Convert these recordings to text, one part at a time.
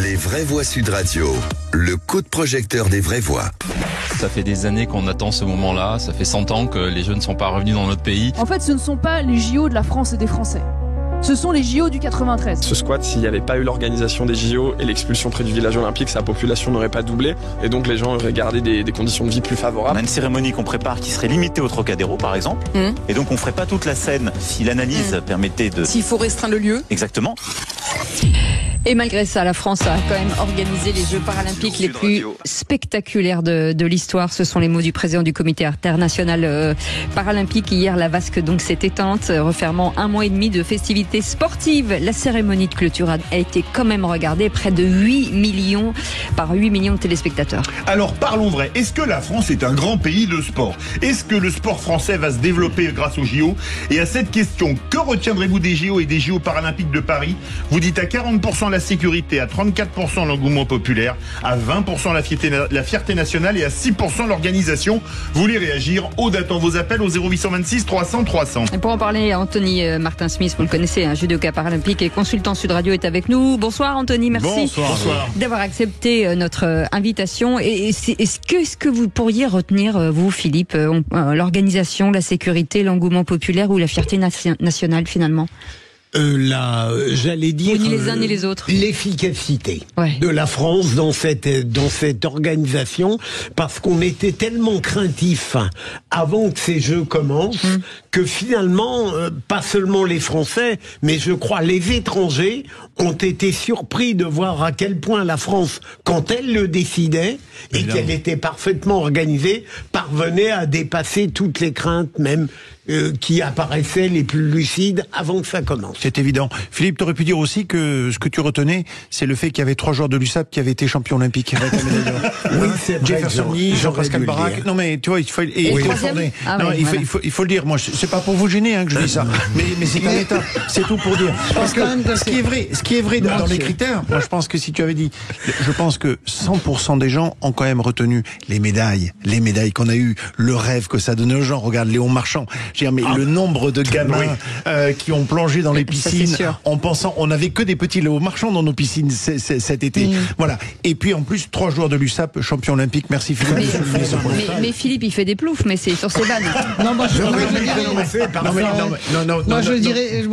Les vraies voix Sud Radio, le coup de projecteur des vraies voix. Ça fait des années qu'on attend ce moment-là, ça fait 100 ans que les Jeux ne sont pas revenus dans notre pays. En fait, ce ne sont pas les JO de la France et des Français. Ce sont les JO du 93. Ce squat, s'il n'y avait pas eu l'organisation des JO et l'expulsion près du village olympique, sa population n'aurait pas doublé et donc les gens auraient gardé des conditions de vie plus favorables. On a une cérémonie qu'on prépare qui serait limitée au Trocadéro par exemple, et donc on ferait pas toute la scène si l'analyse permettait de... S'il faut restreindre le lieu. Exactement. Et malgré ça, la France a quand même organisé les Jeux paralympiques les plus spectaculaires de l'histoire. Ce sont les mots du président du comité international paralympique. Hier, la vasque donc s'est éteinte, refermant un mois et demi de festivités sportives. La cérémonie de clôture a été quand même regardée près de 8 millions de téléspectateurs. Alors parlons vrai, est-ce que la France est un grand pays de sport? Est-ce que le sport français va se développer grâce aux JO? Et à cette question, que retiendrez-vous des JO et des JO paralympiques de Paris? Vous dites à 40% la sécurité, à 34% l'engouement populaire, à 20% la fierté nationale et à 6% l'organisation. Vous voulez réagir? Aude attend vos appels au 0826 300 300. Et pour en parler, Anthony Martin-Smith, vous le connaissez, un judoka paralympique et consultant Sud Radio, est avec nous. Bonsoir Anthony, merci d'avoir accepté notre invitation. Et est-ce que vous pourriez retenir, vous Philippe, l'organisation, la sécurité, l'engouement populaire ou la fierté nationale finalement? J'allais dire ni les uns ni les autres. L'efficacité de la France dans cette organisation, parce qu'on était tellement craintifs avant que ces Jeux commencent que finalement, pas seulement les Français, mais je crois les étrangers ont été surpris de voir à quel point la France, quand elle le décidait et qu'elle était parfaitement organisée, parvenait à dépasser toutes les craintes même qui apparaissaient les plus lucides avant que ça commence. C'est évident. Philippe, t'aurais pu dire aussi que ce que tu retenais, c'est le fait qu'il y avait 3 joueurs de l'USAP qui avaient été champions olympiques. Oui, c'est vrai. Jefferson Lee, Jean-Pascal Barak. Non, mais tu vois, il faut le dire. Moi, c'est pas pour vous gêner que je dis ça, mais c'est un état. C'est tout pour dire. Parce que ce qui est vrai dans les critères, moi, je pense que si tu avais dit, je pense que 100% des gens ont quand même retenu les médailles qu'on a eues, le rêve que ça donnait aux gens. Regarde Léon Marchand. Mais le nombre de gamins qui ont plongé dans les piscines en pensant, on n'avait que des petits Léo Marchand dans nos piscines cet été. Voilà. Et puis en plus 3 joueurs de l'USAP champions olympiques. Merci Philippe. Mais Philippe, il fait des ploufs, mais c'est sur ses vannes. Non, moi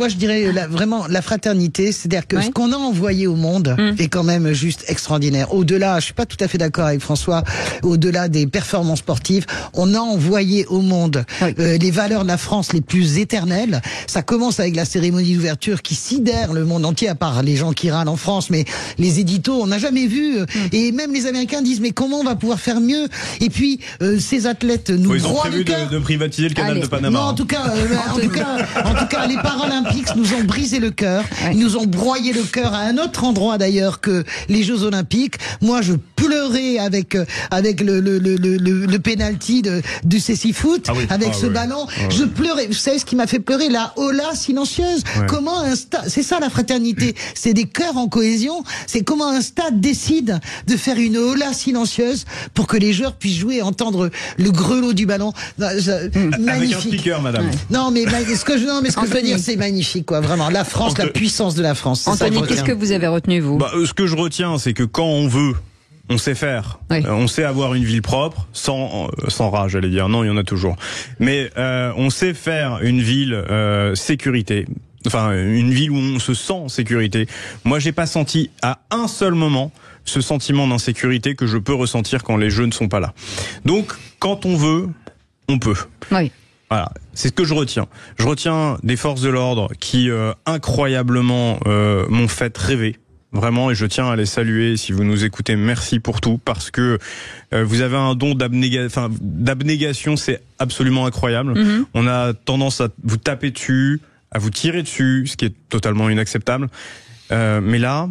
je dirais vraiment la fraternité, c'est-à-dire que ce qu'on a envoyé au monde est quand même juste extraordinaire. Au-delà, je suis pas tout à fait d'accord avec François, au-delà des performances sportives, on a envoyé au monde les valeurs de la France les plus éternelles. Ça commence avec la cérémonie d'ouverture qui sidère le monde entier, à part les gens qui râlent en France, mais les éditos, on n'a jamais vu. Et même les Américains disent, mais comment on va pouvoir faire mieux? Et puis, ces athlètes nous broient le cœur. Ils ont prévu de privatiser le canal de Panama. Non, en tout cas, les Paralympiques nous ont brisé le cœur. Ils nous ont broyé le cœur à un autre endroit d'ailleurs que les Jeux Olympiques. Moi, je pleurais avec le penalty du Cécifoot, avec ce ballon. Je pleurais. Vous savez ce qui m'a fait pleurer? La hola silencieuse. Comment un stade, c'est ça la fraternité, c'est des cœurs en cohésion. C'est comment un stade décide de faire une hola silencieuse pour que les joueurs puissent jouer et entendre le grelot du ballon. Magnifique. Avec un speaker, madame. Non, mais ce que je veux dire, c'est magnifique, quoi. Vraiment, la France, la puissance de la France. Anthony, qu'est-ce que vous avez retenu, vous? Ce que je retiens, c'est que quand on veut, on sait faire. On sait avoir une ville propre, sans rage, j'allais dire. Non, il y en a toujours. Mais on sait faire une ville sécurité. Enfin, une ville où on se sent en sécurité. Moi, j'ai pas senti à un seul moment ce sentiment d'insécurité que je peux ressentir quand les Jeux ne sont pas là. Donc, quand on veut, on peut. Oui. Voilà, c'est ce que je retiens. Je retiens des forces de l'ordre qui incroyablement m'ont fait rêver. Vraiment, et je tiens à les saluer. Si vous nous écoutez, merci pour tout, parce que vous avez un don d'abnégation, c'est absolument incroyable. On a tendance à vous taper dessus, à vous tirer dessus, ce qui est totalement inacceptable. Mais là,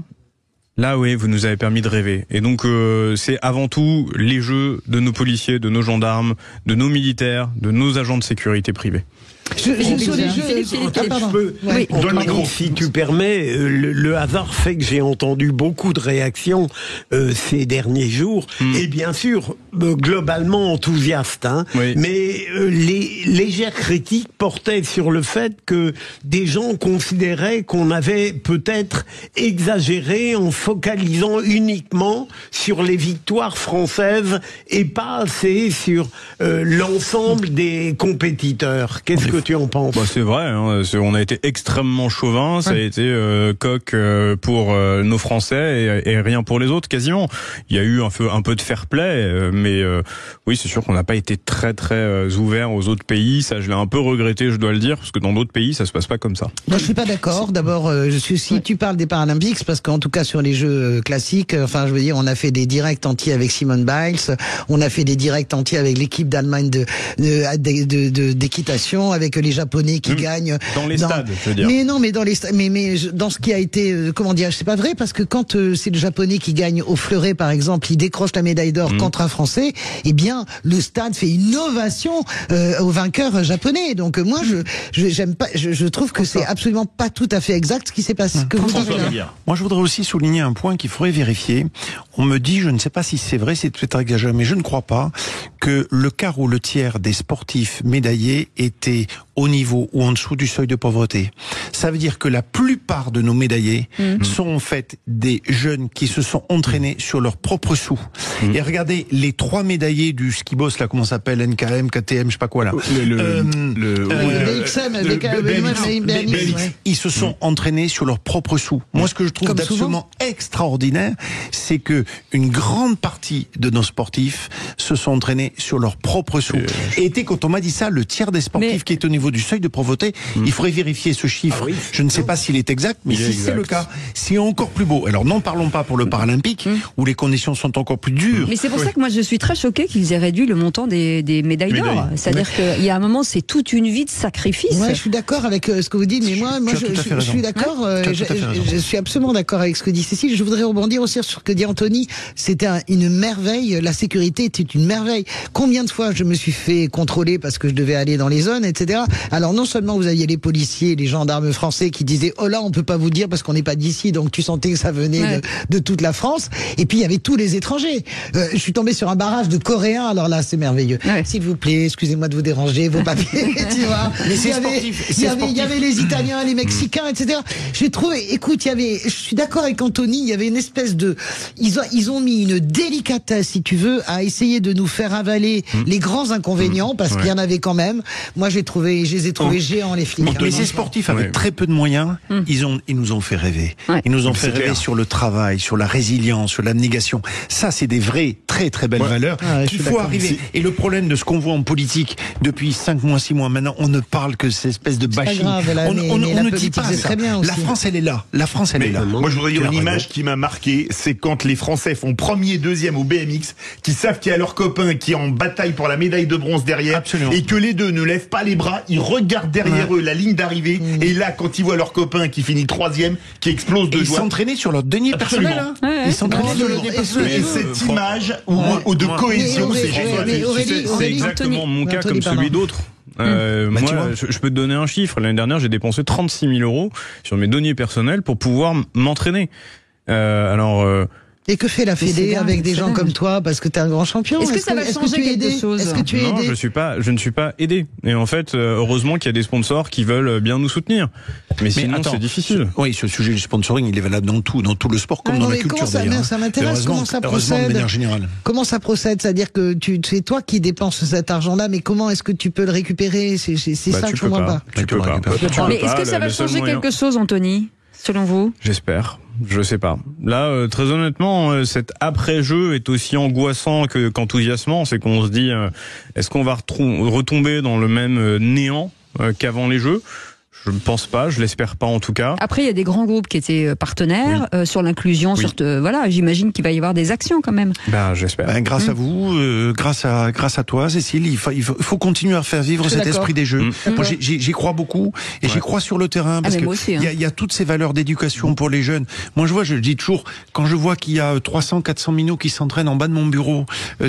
oui, vous nous avez permis de rêver. Et donc, c'est avant tout les jeux de nos policiers, de nos gendarmes, de nos militaires, de nos agents de sécurité privés. Si tu permets, le hasard fait que j'ai entendu beaucoup de réactions ces derniers jours, et bien sûr, globalement enthousiastes, hein, mais les légères critiques portaient sur le fait que des gens considéraient qu'on avait peut-être exagéré en focalisant uniquement sur les victoires françaises et pas assez sur l'ensemble des compétiteurs. Qu'est-ce que tu en penses? C'est vrai, hein, on a été extrêmement chauvin, ça a été coq pour nos Français et rien pour les autres quasiment. Il y a eu un peu de fair play, mais oui, c'est sûr qu'on n'a pas été très ouvert aux autres pays. Ça, je l'ai un peu regretté, je dois le dire, parce que dans d'autres pays, ça se passe pas comme ça. Moi, je suis pas d'accord. D'abord, si tu parles des Paralympiques, parce qu'en tout cas sur les jeux classiques, enfin, je veux dire, on a fait des directs entiers avec Simone Biles, on a fait des directs entiers avec l'équipe d'Allemagne d'équitation, avec les Japonais qui gagnent dans les stades, je veux dire. Mais non, mais dans les stades, mais dans ce qui a été, comment dire, c'est pas vrai, parce que quand c'est le Japonais qui gagne au fleuret, par exemple, il décroche la médaille d'or contre un Français, eh bien, le stade fait une ovation au vainqueur japonais. Donc moi, j'aime pas, je trouve que c'est absolument pas tout à fait exact ce qui s'est passé. Que vous dites là. Moi, je voudrais aussi souligner un point qu'il faudrait vérifier. On me dit, je ne sais pas si c'est vrai, c'est peut-être exagéré, mais je ne crois pas que le quart ou le tiers des sportifs médaillés étaient au niveau ou en dessous du seuil de pauvreté. Ça veut dire que la plupart de nos médaillés sont en fait des jeunes qui se sont entraînés sur leurs propres sous. Et regardez, les 3 médaillés du ski boss, là, comment ça s'appelle, NKM, KTM, je sais pas quoi, là. Ils se sont entraînés sur leurs propres sous. Moi, ce que je trouve absolument extraordinaire, c'est que une grande partie de nos sportifs se sont entraînés sur leurs propres sous. Et quand on m'a dit ça, le tiers des sportifs qui est au niveau du seuil de pauvreté, il faudrait vérifier ce chiffre. Je ne sais pas s'il est exact, mais si c'est le cas, c'est encore plus beau. Alors n'en parlons pas pour le Paralympique, où les conditions sont encore plus dures. Mais c'est pour ça que moi je suis très choquée qu'ils aient réduit le montant des médailles d'or. C'est-à-dire qu'il y a un moment, c'est toute une vie de sacrifice. Ouais, je suis d'accord avec ce que vous dites, mais moi je suis d'accord, je suis absolument d'accord avec ce que dit Cécile. Je voudrais rebondir aussi sur ce que dit Anthony. C'était une merveille, la sécurité était une merveille. Combien de fois je me suis fait contrôler parce que je devais aller dans les zones, etc. Alors non seulement vous aviez les policiers, les gendarmes français qui disaient oh là on peut pas vous dire parce qu'on n'est pas d'ici, donc tu sentais que ça venait de toute la France. Et puis il y avait tous les étrangers. Je suis tombé sur un barrage de Coréens. Alors là c'est merveilleux. S'il vous plaît, excusez-moi de vous déranger, vos papiers, tu vois. Mais il y avait les Italiens, les Mexicains, etc. J'ai trouvé, écoute, je suis d'accord avec Anthony, il y avait une espèce de, ils ont mis une délicatesse, si tu veux, à essayer de nous faire avaler les grands inconvénients, parce qu'il y en avait quand même. Moi, je les ai trouvés géants, les flics. Mais ces sportifs avec très peu de moyens, ils nous ont fait rêver. Ils nous ont fait rêver sur le travail, sur la résilience, sur l'abnégation. Ça, c'est des vraies, très très belles valeurs qu'il faut arriver. Et le problème de ce qu'on voit en politique depuis 5 mois, 6 mois maintenant, on ne parle que cette espèce de bashing. On ne dit pas ça. La France, elle est là. La France, elle est là. Moi, je voudrais dire une image qui m'a marqué, c'est quand les Français font premier, deuxième au BMX, qui savent qu'il y a leur copain qui est en bataille pour la médaille de bronze derrière, et que les deux ne lèvent pas les bras, ils regardent derrière eux la ligne d'arrivée, et là, quand ils voient leur copain qui finit troisième, qui explose de joie. Ils s'entraînaient sur leur denier personnel. Ils s'entraînaient sur leur denier personnel. Et cette image ou de cohésion, c'est génial. C'est exactement mon cas comme celui d'autres. Moi, je peux te donner un chiffre. L'année dernière, j'ai dépensé 36 000 € sur mes deniers personnels pour pouvoir m'entraîner. Et que fait la Fédé avec des gens comme toi, parce que t'es un grand champion? Est-ce que ça va changer quelque chose? Est-ce que tu es aidé? Non, je ne suis pas aidé. Et en fait, heureusement qu'il y a des sponsors qui veulent bien nous soutenir. Mais sinon, c'est difficile. Oui, ce sujet du sponsoring, il est valable dans tout le sport comme dans la culture d'ailleurs. Ça m'intéresse comment ça procède. De manière générale. Comment ça procède? C'est-à-dire que c'est toi qui dépenses cet argent-là, mais comment est-ce que tu peux le récupérer? C'est ça que je comprends pas. Tu peux pas. Mais est-ce que ça va changer quelque chose, Anthony, selon vous? J'espère. Je sais pas. Là, très honnêtement, cet après-jeu est aussi angoissant qu'enthousiasmant. C'est qu'on se dit, est-ce qu'on va retomber dans le même néant qu'avant les Jeux? Je ne pense pas, je l'espère pas en tout cas. Après, il y a des grands groupes qui étaient partenaires sur l'inclusion. Voilà, j'imagine qu'il va y avoir des actions quand même. J'espère. Grâce à vous, grâce à toi, Cécile, il faut continuer à faire vivre cet esprit des jeux. Moi, j'y crois beaucoup et j'y crois sur le terrain parce que il y a toutes ces valeurs d'éducation pour les jeunes. Moi, je le dis toujours, quand je vois qu'il y a 300-400 minots qui s'entraînent en bas de mon bureau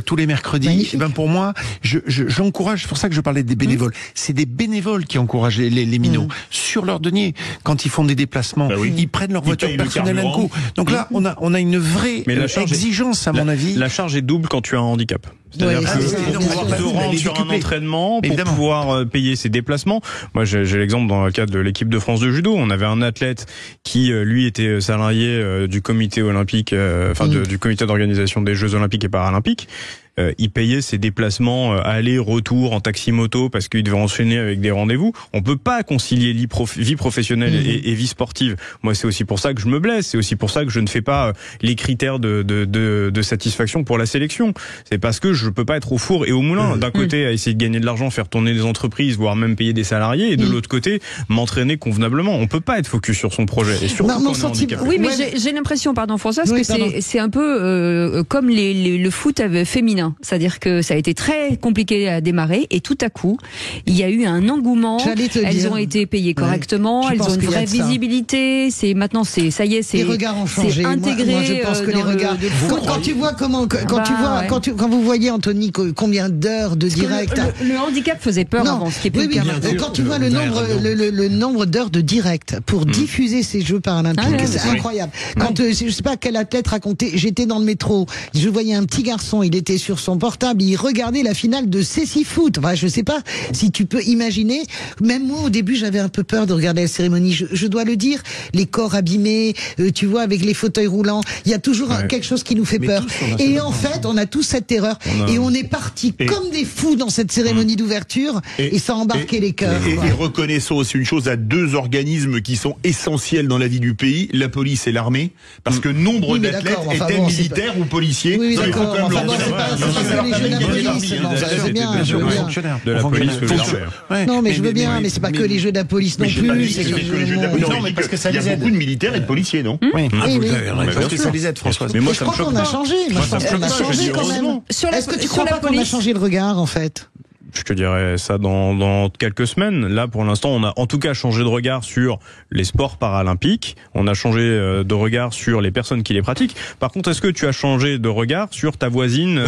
tous les mercredis, pour moi, j'encourage. C'est pour ça que je parlais des bénévoles. C'est des bénévoles qui encouragent les minots. Sur leur denier, quand ils font des déplacements, ils prennent leur voiture personnelle un coup. Donc là, on a une vraie exigence, à mon avis. La charge est double quand tu as un handicap. C'est-à-dire que te rendre sur un entraînement pour pouvoir payer ses déplacements. Moi, j'ai l'exemple dans le cadre de l'équipe de France de judo. On avait un athlète qui, lui, était salarié du comité olympique, du comité d'organisation des Jeux olympiques et paralympiques. Il payait ses déplacements aller-retour en taxi-moto parce qu'il devait enchaîner avec des rendez-vous. On peut pas concilier vie professionnelle et vie sportive. Moi, c'est aussi pour ça que je me blesse. C'est aussi pour ça que je ne fais pas les critères de satisfaction pour la sélection. C'est parce que je peux pas être au four et au moulin. D'un côté, à essayer de gagner de l'argent, faire tourner des entreprises, voire même payer des salariés, et de l'autre côté, m'entraîner convenablement. On peut pas être focus sur son projet. Et surtout quand on est handicapé. Oui, mais j'ai l'impression, François, que c'est un peu comme le foot féminin. C'est-à-dire que ça a été très compliqué à démarrer et tout à coup, il y a eu un engouement. Elles ont été payées correctement, elles ont une vraie visibilité. Les regards ont changé. Intégré. Moi, je pense que les regards. Quand tu vois quand vous voyez, Anthony, combien d'heures de direct. Le handicap faisait peur avant, ce qui est plus le cas. Quand tu vois le nombre d'heures de direct pour diffuser ces Jeux paralympiques, c'est incroyable. Quand je sais pas quel athlète racontait, j'étais dans le métro, je voyais un petit garçon, il était sur son portable, il regardait la finale de Cécifoot. Enfin, je sais pas si tu peux imaginer. Même moi, au début, j'avais un peu peur de regarder la cérémonie. Je dois le dire, les corps abîmés, tu vois, avec les fauteuils roulants, il y a toujours quelque chose qui nous fait peur. Et en fait, on a tous cette terreur. Et on est partis comme des fous dans cette cérémonie d'ouverture et ça a embarqué les cœurs. Et reconnaissons aussi une chose à deux organismes qui sont essentiels dans la vie du pays, la police et l'armée, parce que nombre d'athlètes étaient militaires ou policiers. Oui, d'accord. Les jeux d'Apolis, c'est bien. De la police que l'armée. Non, mais je veux bien, mais c'est pas que les jeux d'Apolis non plus. C'est que les jeux d'Apolis. Non, mais parce que ça les aide. Beaucoup de militaires et de policiers, non? Oui, parce que ça les aide, Françoise. Mais moi, je crois qu'on a changé. On a changé quand même. Est-ce que tu crois pas qu'on a changé le regard, en fait? Je te dirais ça dans quelques semaines. Là, pour l'instant, on a en tout cas changé de regard sur les sports paralympiques. On a changé de regard sur les personnes qui les pratiquent. Par contre, est-ce que tu as changé de regard sur ta voisine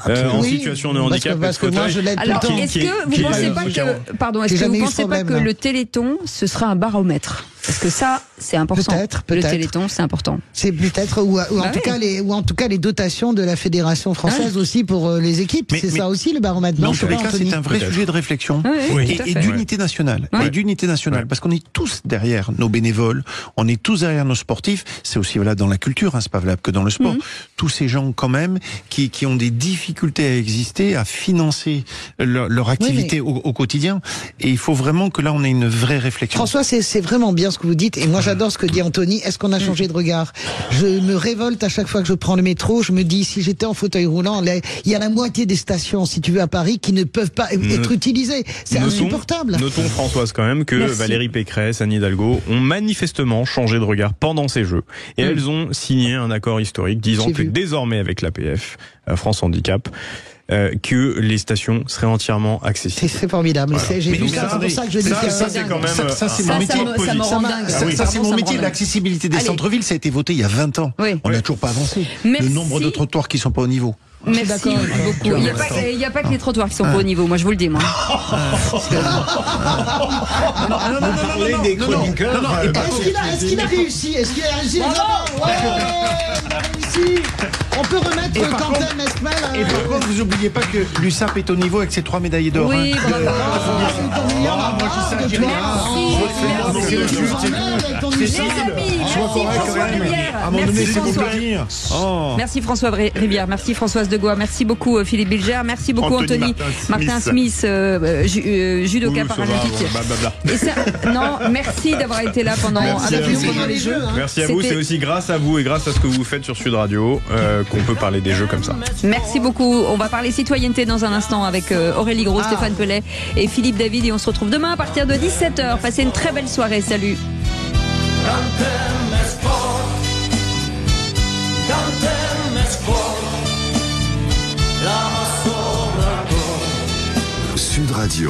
en situation de handicap? Parce que moi, je l'aide tout le temps. Est-ce que vous pensez pas que le Téléthon, ce sera un baromètre? Parce que ça, c'est important. Peut-être. Le Téléthon, c'est important. C'est peut-être, ou en tout cas les dotations de la Fédération française aussi pour les équipes. C'est ça aussi le baromètre. Dans tous les cas, c'est un vrai sujet de réflexion et d'unité nationale. Et d'unité nationale, parce qu'on est tous derrière nos bénévoles, on est tous derrière nos sportifs. C'est aussi valable dans la culture, c'est pas valable que dans le sport. Tous ces gens quand même qui ont des difficultés à exister, à financer leur activité au quotidien. Et il faut vraiment que là, on ait une vraie réflexion. François, c'est vraiment bien ce que vous dites, et moi j'adore ce que dit Anthony. Est-ce qu'on a changé de regard? Je me révolte à chaque fois que je prends le métro. Je me dis, si j'étais en fauteuil roulant, il y a la moitié des stations, si tu veux, à Paris, qui ne peuvent pas être utilisées. C'est insupportable. Notons, Françoise, quand même, que Valérie Pécresse, Anne Hidalgo ont manifestement changé de regard pendant ces Jeux. Et elles ont signé un accord historique disant que désormais, avec l'APF, France Handicap, que les stations seraient entièrement accessibles. C'est formidable. Voilà. J'ai vu ça, c'est pour ça que je dis ça c'est quand même... Ça, c'est mon métier. Ça, c'est mon métier. L'accessibilité des centres-villes, ça a été voté il y a 20 ans. On n'a toujours pas avancé. Le nombre de trottoirs qui sont pas au niveau. Merci beaucoup. Il n'y a pas que les trottoirs qui sont pas au niveau, moi je vous le dis, moi. Est-ce qu'il a réussi? Est-ce qu'il a réussi? On peut remettre Quentin Mesmel. Et par contre, vous n'oubliez pas que l'USAP est au niveau avec ses 3 médaillés d'or. Oui, merci François Rivière, merci Françoise Degois, merci beaucoup Philippe Bilger, merci beaucoup Anthony Martin Smith, judoka paralympique. Non, merci d'avoir été là pendant les Jeux. Merci à vous, c'est aussi grâce à vous et grâce à ce que vous faites sur Sud Radio qu'on peut parler des Jeux comme ça. Merci beaucoup. beaucoup. On va parler citoyenneté dans un instant avec Aurélie Gros, Stéphane Pellet et Philippe David. Et on se retrouve demain à partir de 17h. Passez une très belle soirée. Salut.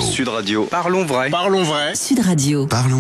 Sud Radio. Parlons vrai. Sud Radio. Parlons